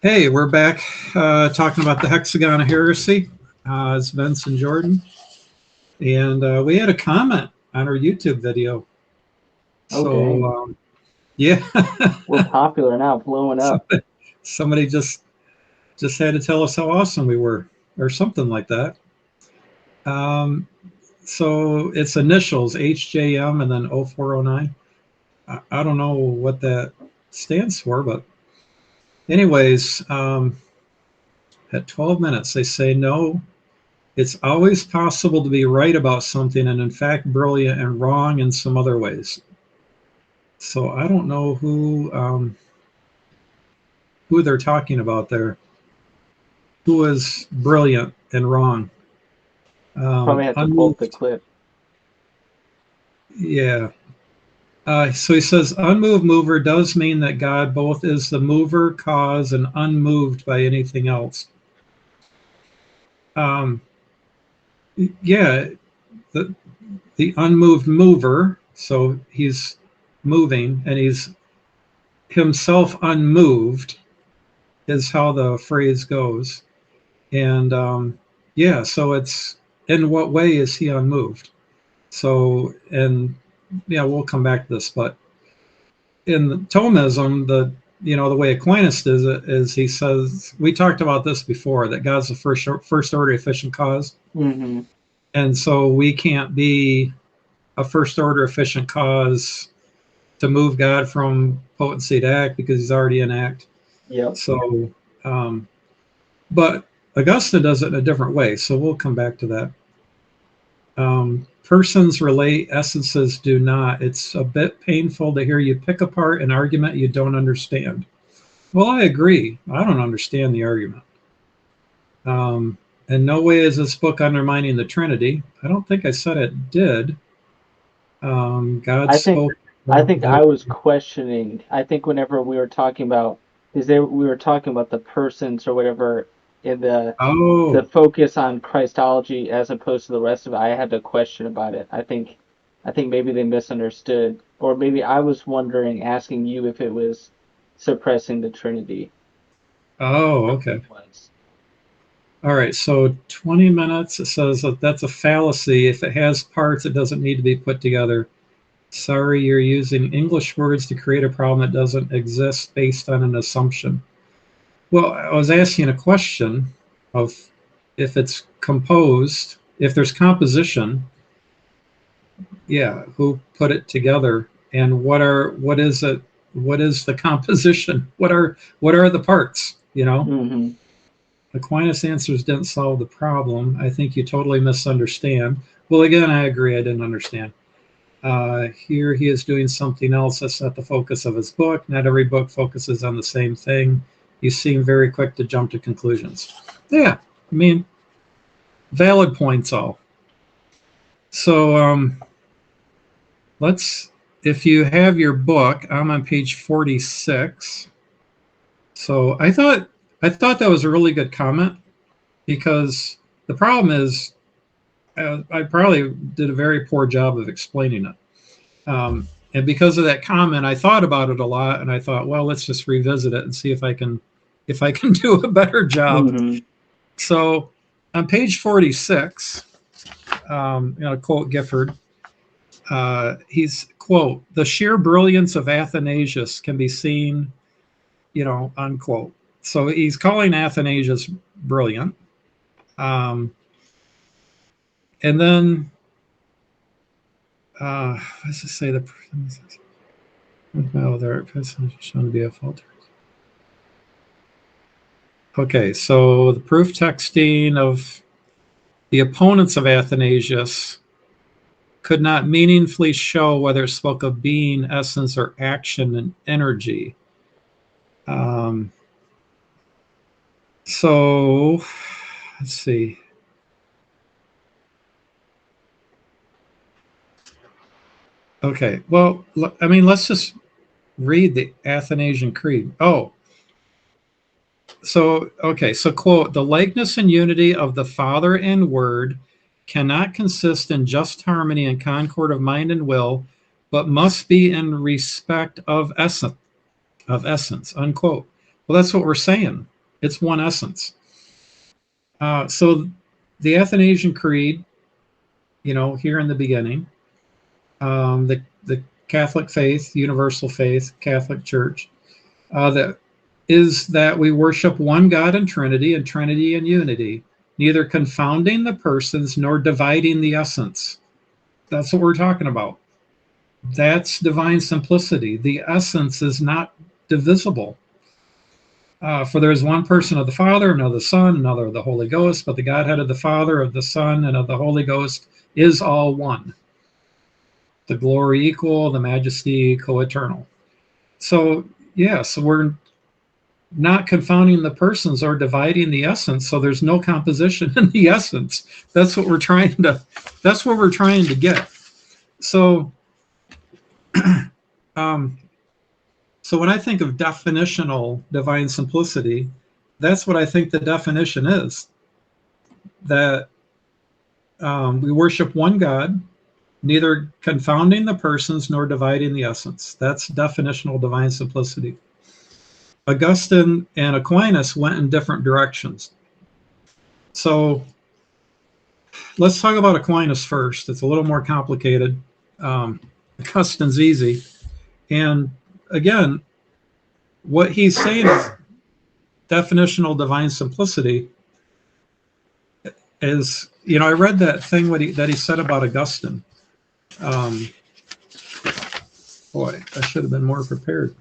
Hey, we're back talking about the Hexagon of Heresy. It's Vince and Jordan. And we had a comment on our YouTube video. Okay. So, yeah. We're popular now, blowing up. Somebody just had to tell us how awesome we were, or something like that. So it's initials, HJM and then 0409. I don't know what that stands for, but anyways, at 12 minutes, they say no. It's always possible to be right about something and in fact brilliant and wrong in some other ways. So I don't know who they're talking about there. Who is brilliant and wrong? Probably have to pull up the clip. Yeah. So he says unmoved mover does mean that God both is the mover, cause, and unmoved by anything else. Yeah, the unmoved mover, so he's moving and he's himself unmoved is how the phrase goes. And yeah, so it's in what way is he unmoved? So, and yeah, we'll come back to this, but in the Thomism, the way Aquinas does it is he says, we talked about this before, that God's the first order efficient cause. Mm-hmm. And so we can't be a first order efficient cause to move God from potency to act because he's already in act. Yep. So, but Augustine does it in a different way. So we'll come back to that. Persons relate, essences do not. It's a bit painful to hear you pick apart an argument you don't understand. Well, I agree. I don't understand the argument. In no way is this book undermining the Trinity. I don't think I said it did. God spoke. I think I was questioning. I think whenever we were talking about, we were talking about the persons or whatever in the focus on Christology as opposed to the rest of it. I had a question about it. I think maybe they misunderstood, or maybe I was wondering, asking you if it was suppressing the Trinity. Oh, okay. All right, so 20 minutes, it says that that's a fallacy. If it has parts, it doesn't need to be put together. Sorry, you're using English words to create a problem that doesn't exist based on an assumption. Well, I was asking a question of if it's composed, if there's composition, yeah, who put it together and what is it? What is the composition? What are the parts, Mm-hmm. Aquinas' answers didn't solve the problem. I think you totally misunderstand. Well, again, I agree. I didn't understand. Here he is doing something else. That's not the focus of his book. Not every book focuses on the same thing. You seem very quick to jump to conclusions. Yeah, I mean, valid points all. So if you have your book, I'm on page 46. So I thought that was a really good comment because the problem is I probably did a very poor job of explaining it. And because of that comment, I thought about it a lot, and I thought, well, let's just revisit it and see if I can do a better job. Mm-hmm. So on page 46, quote Gifford. He's quote, the sheer brilliance of Athanasius can be seen, unquote. So he's calling Athanasius brilliant. And then, let's just say there shown to be a falter. Okay, so the proof texting of the opponents of Athanasius could not meaningfully show whether it spoke of being, essence, or action and energy. So let's see. Okay, well, I mean, let's just read the Athanasian Creed. Oh, so, okay, so quote, the likeness and unity of the Father and Word cannot consist in just harmony and concord of mind and will, but must be in respect of essence, unquote. Well, that's what we're saying. It's one essence. So the Athanasian Creed, here in the beginning, the Catholic faith, universal faith, Catholic Church, that is that we worship one God in Trinity and Trinity in unity, neither confounding the persons nor dividing the essence. That's what we're talking about. That's divine simplicity. The essence is not divisible. For there is one person of the Father, another of the Son, another of the Holy Ghost, but the Godhead of the Father, of the Son, and of the Holy Ghost is all one. The glory equal, the majesty co-eternal. So, yes, we're not confounding the persons or dividing the essence, so there's no composition in the essence. That's what we're trying to get. So so when I think of definitional divine simplicity, that's what I think the definition is. That we worship one God, neither confounding the persons nor dividing the essence. That's definitional divine simplicity. Augustine and Aquinas went in different directions. So let's talk about Aquinas first. It's a little more complicated. Augustine's easy. And again, what he's saying is definitional divine simplicity is, I read that thing that he said about Augustine. Boy, I should have been more prepared.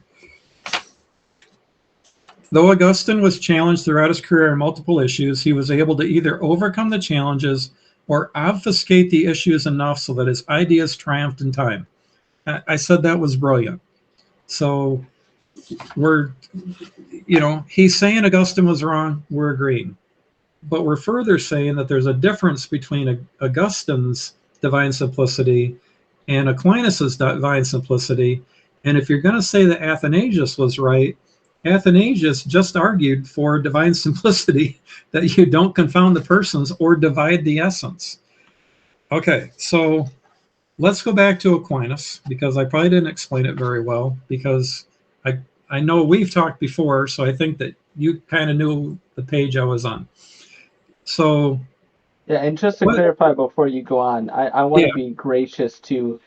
Though Augustine was challenged throughout his career on multiple issues, he was able to either overcome the challenges or obfuscate the issues enough so that his ideas triumphed in time. I said that was brilliant. So he's saying Augustine was wrong, we're agreeing. But we're further saying that there's a difference between Augustine's divine simplicity and Aquinas' divine simplicity. And if you're going to say that Athanasius was right, Athanasius just argued for divine simplicity, that you don't confound the persons or divide the essence. Okay, so let's go back to Aquinas, because I probably didn't explain it very well, because I know we've talked before, so I think that you kind of knew the page I was on. So yeah, and just to clarify before you go on, I want to be gracious to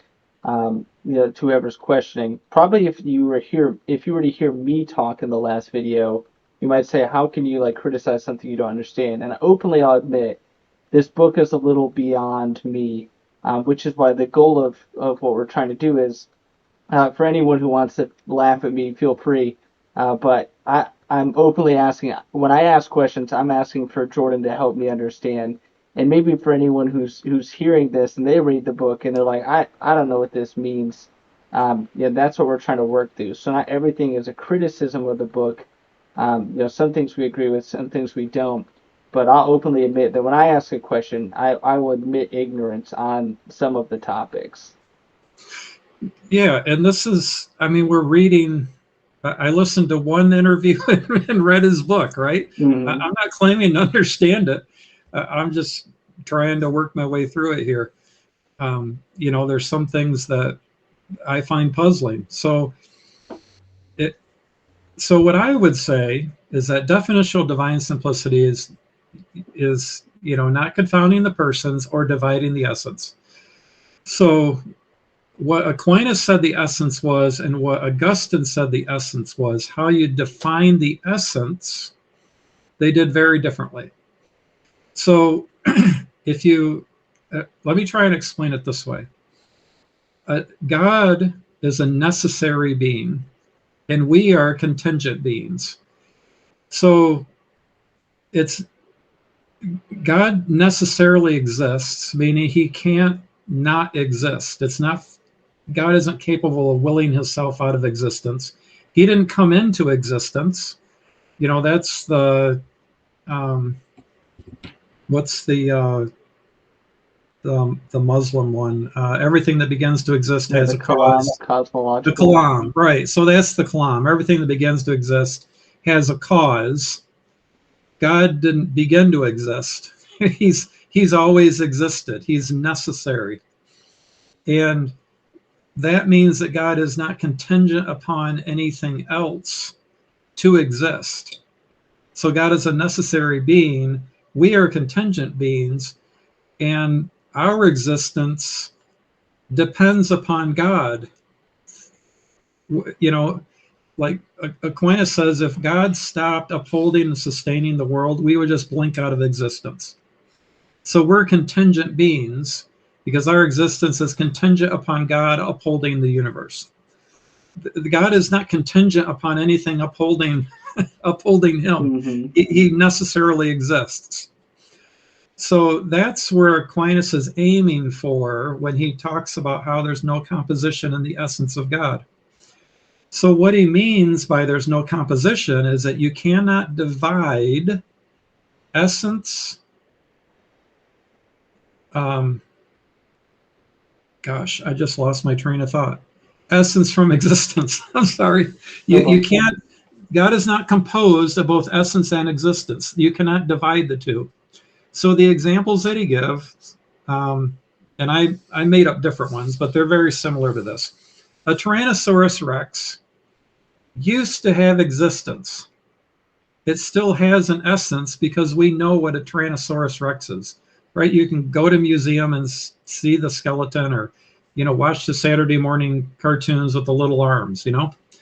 to whoever's questioning. Probably if you were to hear me talk in the last video, you might say, how can you criticize something you don't understand? And openly I'll admit this book is a little beyond me, which is why the goal of what we're trying to do is, for anyone who wants to laugh at me, feel free. But I'm openly asking, when I ask questions, I'm asking for Jordan to help me understand. And maybe for anyone who's hearing this and they read the book and they're like, I don't know what this means. That's what we're trying to work through. So not everything is a criticism of the book. Some things we agree with, some things we don't. But I'll openly admit that when I ask a question, I will admit ignorance on some of the topics. Yeah, and this is, we're reading, I listened to one interview and read his book, right? Mm-hmm. I'm not claiming to understand it. I'm just trying to work my way through it here. There's some things that I find puzzling. So what I would say is that definitional divine simplicity is not confounding the persons or dividing the essence. So what Aquinas said the essence was, and what Augustine said the essence was, how you define the essence, they did very differently. So if you, let me try and explain it this way. God is a necessary being, and we are contingent beings. So God necessarily exists, meaning he can't not exist. God isn't capable of willing himself out of existence. He didn't come into existence. That's the what's the Muslim one? Everything that begins to exist has a cause. Cosmological. The Kalam, right? So that's the Kalam. Everything that begins to exist has a cause. God didn't begin to exist. He's always existed. He's necessary, and that means that God is not contingent upon anything else to exist. So God is a necessary being. We are contingent beings, and our existence depends upon God. You know, like Aquinas says, if God stopped upholding and sustaining the world, we would just blink out of existence. So we're contingent beings because our existence is contingent upon God upholding the universe. God is not contingent upon anything upholding him. He necessarily exists. So that's where Aquinas is aiming for when he talks about how there's no composition in the essence of God. So what he means by there's no composition is that you cannot divide essence. Gosh, I just lost my train of thought. Essence from existence. I'm sorry. You can't. God is not composed of both essence and existence. You cannot divide the two. So the examples that he gives, and I made up different ones, but they're very similar to this. A Tyrannosaurus Rex used to have existence. It still has an essence because we know what a Tyrannosaurus Rex is, right? You can go to a museum and see the skeleton, or, watch the Saturday morning cartoons with the little arms,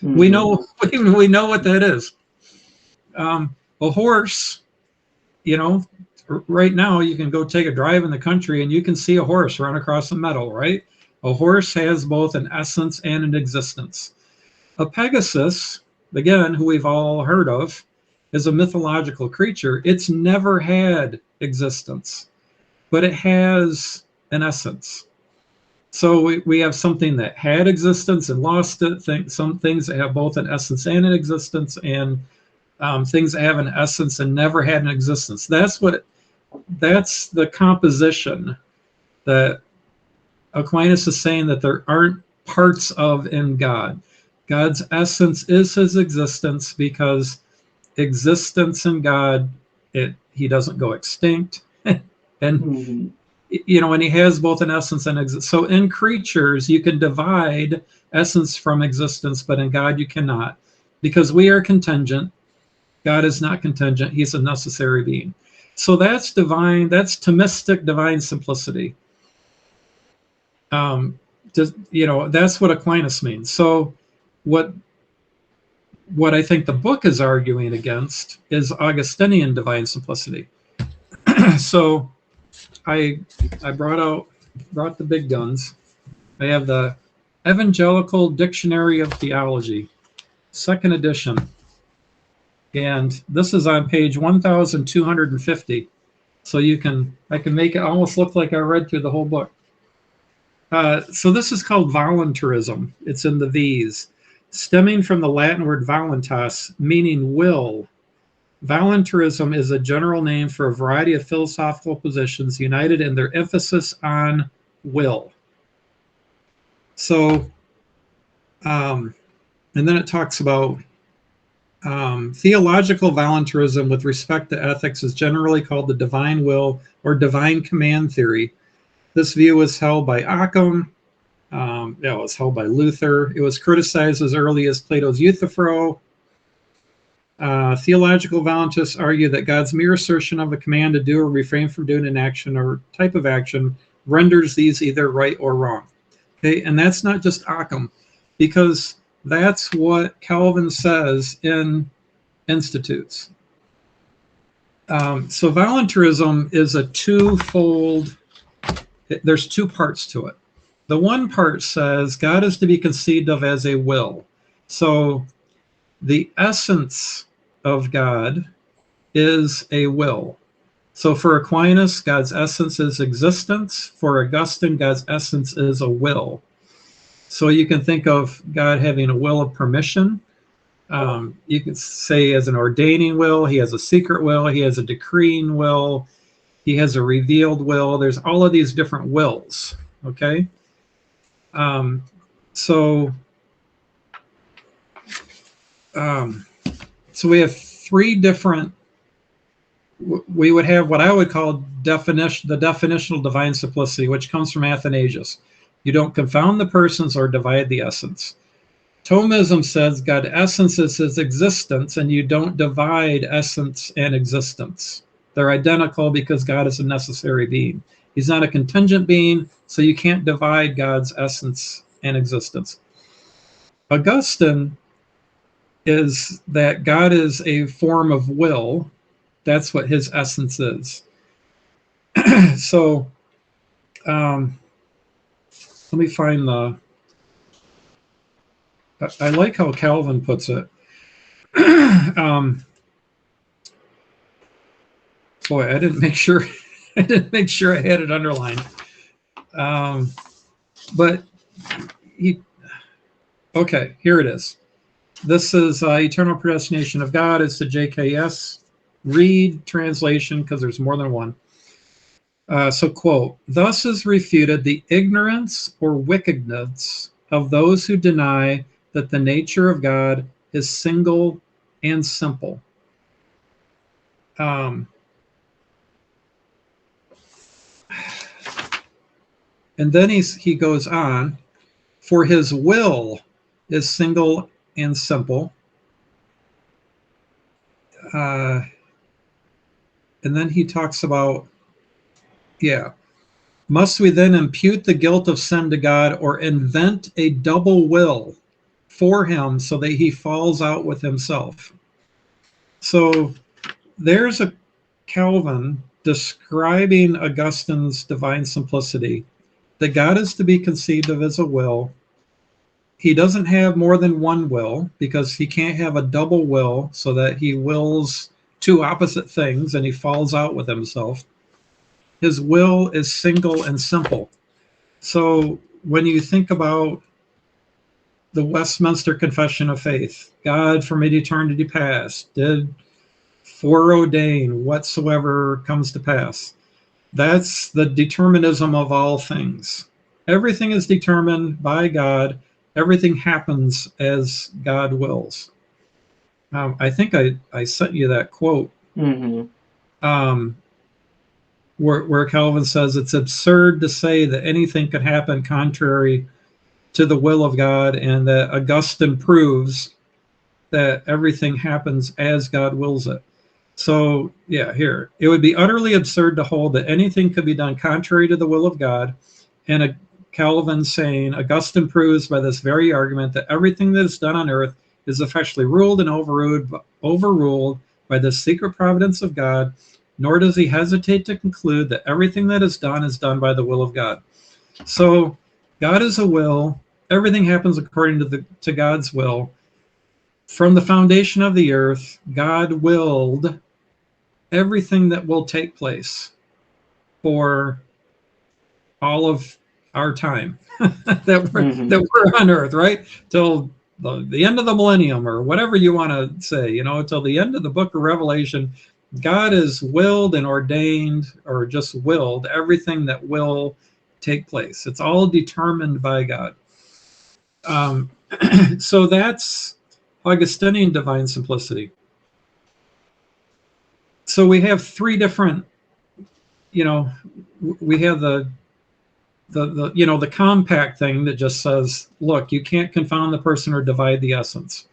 We know what that is. A horse, right now you can go take a drive in the country and you can see a horse run across the meadow, right? A horse has both an essence and an existence. A Pegasus, again, who we've all heard of, is a mythological creature. It's never had existence, but it has an essence. So we have something that had existence and lost it, some things that have both an essence and an existence, and things that have an essence and never had an existence. That's the composition that Aquinas is saying that there aren't parts of in God. God's essence is his existence, because existence in God, he doesn't go extinct. And, and he has both an essence and existence. So in creatures, you can divide essence from existence, but in God, you cannot, because we are contingent. God is not contingent. He's a necessary being. So that's divine. That's Thomistic divine simplicity. That's what Aquinas means. So what I think the book is arguing against is Augustinian divine simplicity. So I brought the big guns. I have the Evangelical Dictionary of Theology, 2nd edition. And this is on page 1250. So I can make it almost look like I read through the whole book. So this is called voluntarism. It's in the V's, stemming from the Latin word voluntas, meaning will. Voluntarism is a general name for a variety of philosophical positions united in their emphasis on will. So, and then it talks about theological voluntarism with respect to ethics is generally called the divine will or divine command theory. This view was held by Occam. It was held by Luther. It was criticized as early as Plato's Euthyphro. Theological voluntists argue that God's mere assertion of a command to do or refrain from doing an action or type of action renders these either right or wrong. Okay, and that's not just Occam, because that's what Calvin says in Institutes. So voluntarism is a twofold. There's two parts to it. The one part says God is to be conceived of as a will. So the essence of God is a will. So for Aquinas, God's essence is existence. For Augustine, God's essence is a will. So you can think of God having a will of permission. You can say as an ordaining will, he has a secret will, he has a decreeing will, he has a revealed will. There's all of these different wills, okay? So we have three different, we would have what I would call the definitional divine simplicity, which comes from Athanasius. You don't confound the persons or divide the essence. Thomism says God essence is his existence, and you don't divide essence and existence. They're identical because God is a necessary being. He's not a contingent being, so you can't divide God's essence and existence. Augustine is that God is a form of will. That's what his essence is. So let me find I like how Calvin puts it. Boy, I didn't make sure I had it underlined. But okay, here it is. This is Eternal Predestination of God. It's the JKS Reed translation, because there's more than one. So, quote, thus is refuted the ignorance or wickedness of those who deny that the nature of God is single and simple. And then he goes on, for his will is single and simple. And then he talks about, must we then impute the guilt of sin to God or invent a double will for him so that he falls out with himself? So there's a Calvin describing Augustine's divine simplicity, that God is to be conceived of as a will. He doesn't have more than one will, because he can't have a double will so that he wills two opposite things and he falls out with himself. His will is single and simple. So when you think about the Westminster Confession of Faith, God from eternity past did foreordain whatsoever comes to pass. That's the determinism of all things. Everything is determined by God. Everything happens as God wills. I think I sent you that quote. Mm-hmm. Where Calvin says it's absurd to say that anything could happen contrary to the will of God, and that Augustine proves that everything happens as God wills it. So, here, it would be utterly absurd to hold that anything could be done contrary to the will of God. And Calvin saying, Augustine proves by this very argument that everything that is done on earth is effectually ruled and overruled by the secret providence of God, nor does he hesitate to conclude that everything that is done by the will of God. So God is a will. Everything happens according to God's will. From the foundation of the earth, God willed everything that will take place for all of our time that we're on earth, right? Till the end of the millennium, or whatever you want to say, till the end of the book of Revelation. God has willed and ordained, or just willed, everything that will take place. It's all determined by God. So that's Augustinian divine simplicity. So we have three different, we have the compact thing that just says, look, you can't confound the person or divide the essence.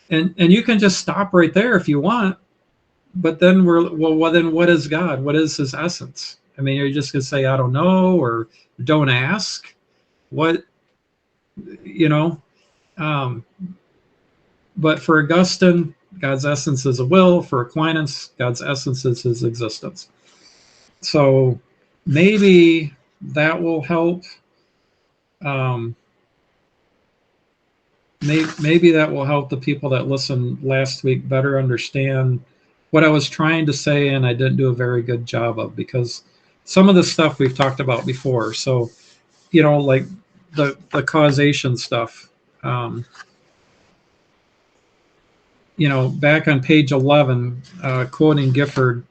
And you can just stop right there if you want. But then then what is God? What is his essence? I mean, you're just going to say, I don't know, or don't ask. What, but for Augustine, God's essence is a will. For Aquinas, God's essence is his existence. So maybe that will help. Maybe that will help the people that listened last week better understand what I was trying to say, and I didn't do a very good job of, because some of the stuff we've talked about before. So, like the causation stuff. Back on page 11, quoting Gifford,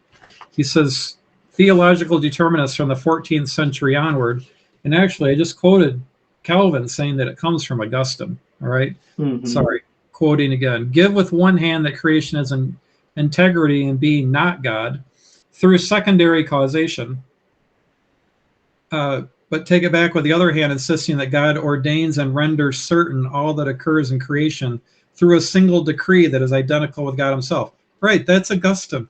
he says, theological determinists from the 14th century onward, and actually I just quoted Calvin saying that it comes from Augustine, all right? Mm-hmm. Sorry, quoting again, give with one hand that creation is an integrity in being not God through secondary causation, but take it back with the other hand, insisting that God ordains and renders certain all that occurs in creation through a single decree that is identical with God himself. Right, that's Augustine.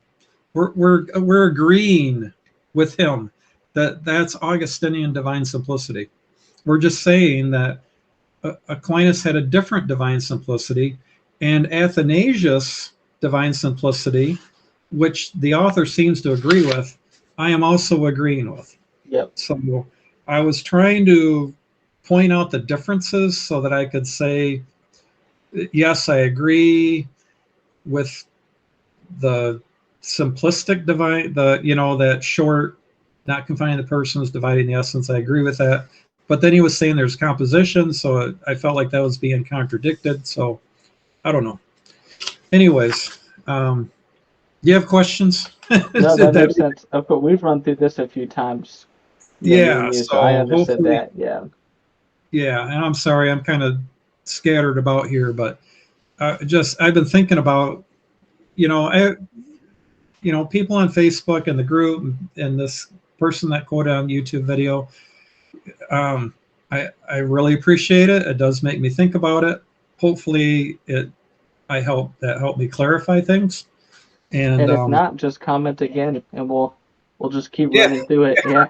We're agreeing with him that's Augustinian divine simplicity. We're just saying that Aquinas had a different divine simplicity, and Athanasius' divine simplicity, which the author seems to agree with, I am also agreeing with. Yep. So I was trying to point out the differences so that I could say, yes, I agree with the simplistic divine, that short, not confining the persons, dividing the essence. I agree with that. But then he was saying there's composition, so I felt like that was being contradicted. So I don't know. Anyways, do you have questions? No, that makes sense. But we've run through this a few times. Yeah, so I understood that. Yeah. Yeah, and I'm sorry, I'm kind of scattered about here, but I've been thinking about, people on Facebook and the group and this person that quoted on YouTube video. I really appreciate it. It does make me think about it. Hopefully, that helped me clarify things. And if not, just comment again, and we'll just keep Yeah. running through it. Yeah.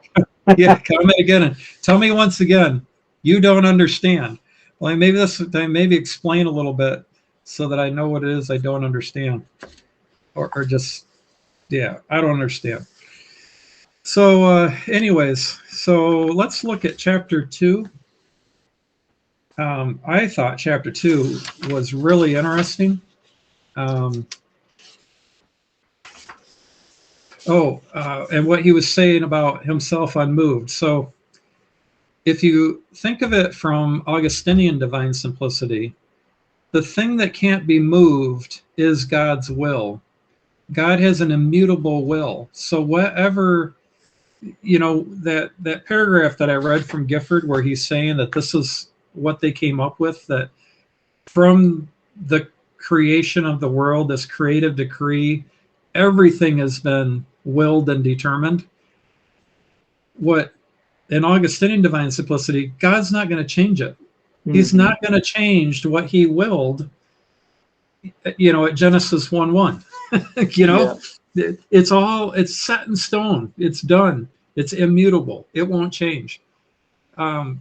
Yeah, comment again and tell me once again you don't understand. Well, maybe this time, maybe explain a little bit so that I know what it is I don't understand, or just I don't understand. So, anyways, so let's look at chapter 2. I thought chapter 2 was really interesting. And what he was saying about himself unmoved. So, if you think of it from Augustinian divine simplicity, the thing that can't be moved is God's will. God has an immutable will. So whatever, that paragraph that I read from Gifford where he's saying that this is what they came up with, that from the creation of the world, this creative decree, everything has been willed and determined. What in Augustinian divine simplicity, God's not going to change it. Mm-hmm. He's not going to change what he willed, at Genesis 1:1. It's set in stone. It's done. It's immutable. It won't change. And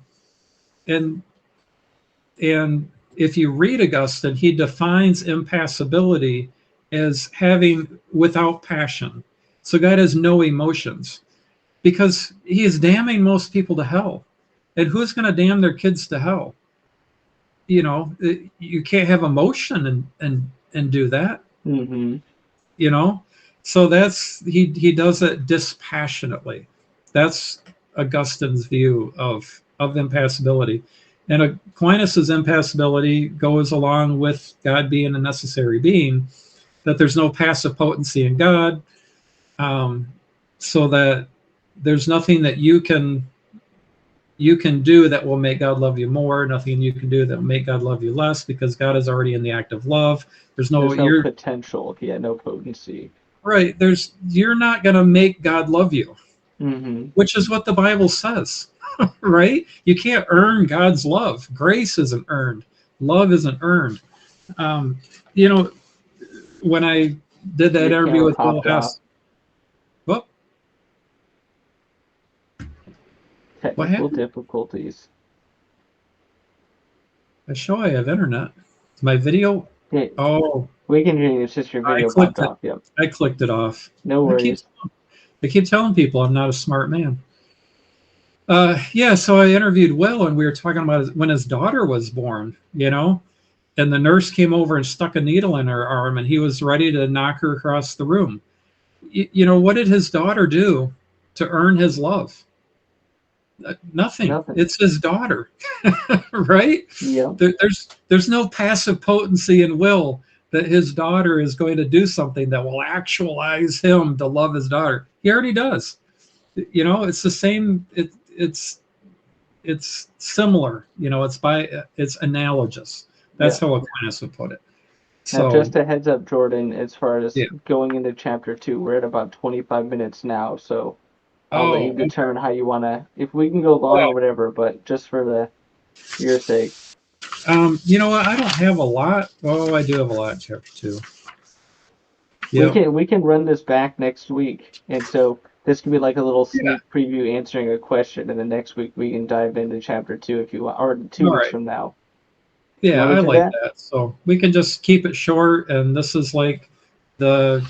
if you read Augustine, he defines impassibility as having without passion. So God has no emotions because he is damning most people to hell. And who's going to damn their kids to hell? You can't have emotion and do that. Mm-hmm. So that's he does it dispassionately. That's Augustine's view of impassibility. And Aquinas' impassibility goes along with God being a necessary being, that there's no passive potency in God, so that there's nothing that you can do that will make God love you more, nothing you can do that will make God love you less, because God is already in the act of love. There's no potential, no potency. Right. You're not going to make God love you, mm-hmm. which is what the Bible says, right? You can't earn God's love. Grace isn't earned. Love isn't earned. When I did that interview with Bill Hess, technical difficulties. I show I have internet. My video. Yeah, we can hear you. It's just your video popped off. Yep. I clicked it off. No worries. I keep telling people I'm not a smart man. So I interviewed Will, and we were talking about when his daughter was born, and the nurse came over and stuck a needle in her arm, and he was ready to knock her across the room. What did his daughter do to earn his love? Nothing. It's his daughter, right? Yeah. There's no passive potency in Will that his daughter is going to do something that will actualize him to love his daughter. He already does. It's the same. It's similar. It's analogous. That's how Aquinas would put it. So, now, just a heads up, Jordan, as far as going into chapter 2, we're at about 25 minutes now. So I'll let you determine how you want to, if we can go long or whatever, but just for your sake. You know what? I don't have a lot. Oh, I do have a lot in chapter 2. Yep. We can run this back next week, and so this could be like a little sneak preview answering a question, and then next week we can dive into chapter 2 if you want, or 2 weeks from now. Yeah, I like that. So we can just keep it short, and this is like the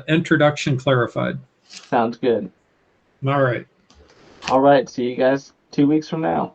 introduction clarified. Sounds good. All right. All right. See you guys 2 weeks from now.